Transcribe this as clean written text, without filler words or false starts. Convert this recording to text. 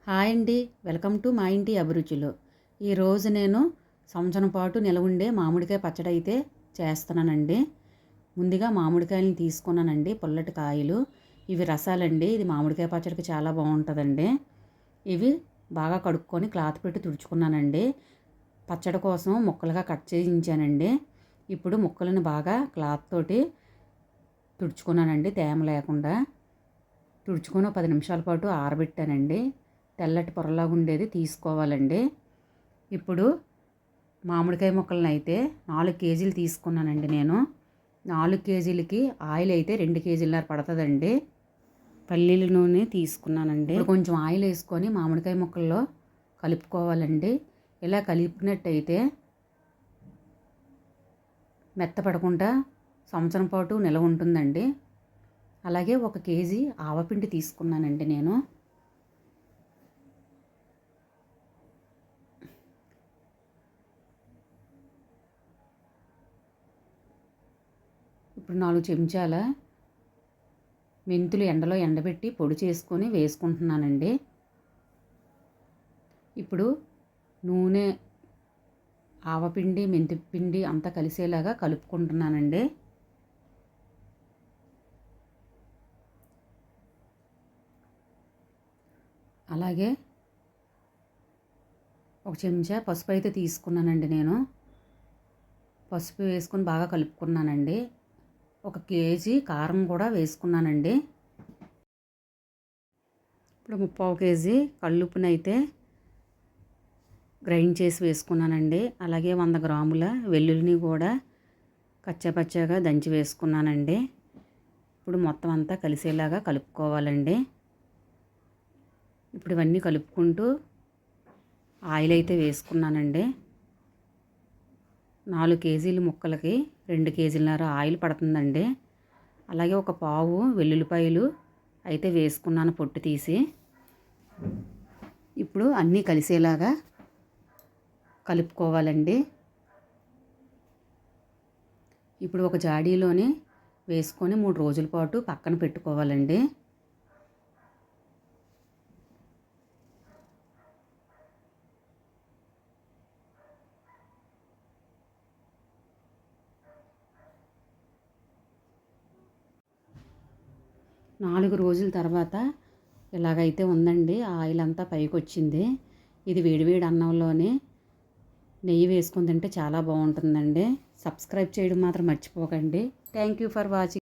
Hi అండి, welcome to మా ఇంటి అభిరుచులు. ఈరోజు నేను సంవత్సరం పాటు నిలవ ఉండే మామిడికాయ పచ్చడి అయితే చేస్తున్నానండి. ముందుగా మామిడికాయలను తీసుకున్నానండి, పుల్లటి కాయలు. ఇవి రసాలండి. ఇది మామిడికాయ పచ్చడికి చాలా బాగుంటుందండి. ఇవి బాగా కడుక్కొని క్లాత్ పెట్టి తుడుచుకున్నానండి. పచ్చడి కోసం ముక్కలుగా కట్ చేయించానండి. ఇప్పుడు ముక్కలను బాగా క్లాత్ తోటి తుడుచుకున్నానండి, తేమ లేకుండా. తుడుచుకొని 10 నిమిషాల పాటు ఆరబెట్టానండి. తెల్లటి పొరలాగా ఉండేది తీసుకోవాలండి. ఇప్పుడు మామిడికాయ ముక్కలను అయితే 4 కేజీలు తీసుకున్నానండి నేను. 4 కేజీలకి ఆయిల్ అయితే 2 కేజీలన్నర పడుతుందండి. పల్లీల నూనె తీసుకున్నానండి. ఇప్పుడు కొంచెం ఆయిల్ వేసుకొని మామిడికాయ ముక్కల్లో కలుపుకోవాలండి. ఇలా కలిపినట్టయితే మెత్తపడకుండా సంవత్సరం పాటు నిలవ ఉంటుందండి. అలాగే 1 కేజీ ఆవపిండి తీసుకున్నానండి నేను. ఇప్పుడు 4 చెంచాల మెంతులు ఎండలో ఎండబెట్టి పొడి చేసుకొని వేసుకుంటున్నానండి. ఇప్పుడు నూనె, ఆవపిండి, మెంతిపిండి అంతా కలిసేలాగా కలుపుకుంటున్నానండి. అలాగే 1 చెంచా పసుపు అయితే తీసుకున్నానండి నేను. పసుపు వేసుకొని బాగా కలుపుకున్నానండి. 1 కేజీ కారం కూడా వేసుకున్నానండి. ఇప్పుడు 3/4 కేజీ కల్లుప్పునైతే గ్రైండ్ చేసి వేసుకున్నానండి. అలాగే 100 గ్రాముల వెల్లుల్లిని కూడా కచ్చాపచ్చాగా దంచి వేసుకున్నానండి. ఇప్పుడు మొత్తం అంతా కలిసేలాగా కలుపుకోవాలండి. ఇప్పుడు ఇవన్నీ కలుపుకుంటూ ఆయిల్ అయితే వేసుకున్నానండి. 4 కేజీల ముక్కలకి 2 కేజీలన్నర ఆయిల్ పడుతుందండి. అలాగే 1 పావు వెల్లుల్లిపాయలు అయితే వేసుకున్నాను పొట్టు తీసి. ఇప్పుడు అన్నీ కలిసేలాగా కలుపుకోవాలండి. ఇప్పుడు ఒక జాడీలోని వేసుకొని 3 రోజుల పాటు పక్కన పెట్టుకోవాలండి. నాలుగు రోజుల తర్వాత ఇలాగైతే ఉందండి. ఆయిల్ అంతా పైకి వచ్చింది. ఇది వేడివేడి అన్నంలోనే నెయ్యి వేసుకొని తింటే చాలా బాగుంటుందండి. సబ్స్క్రైబ్ చేయడం మాత్రం మర్చిపోకండి. Thank you for watching.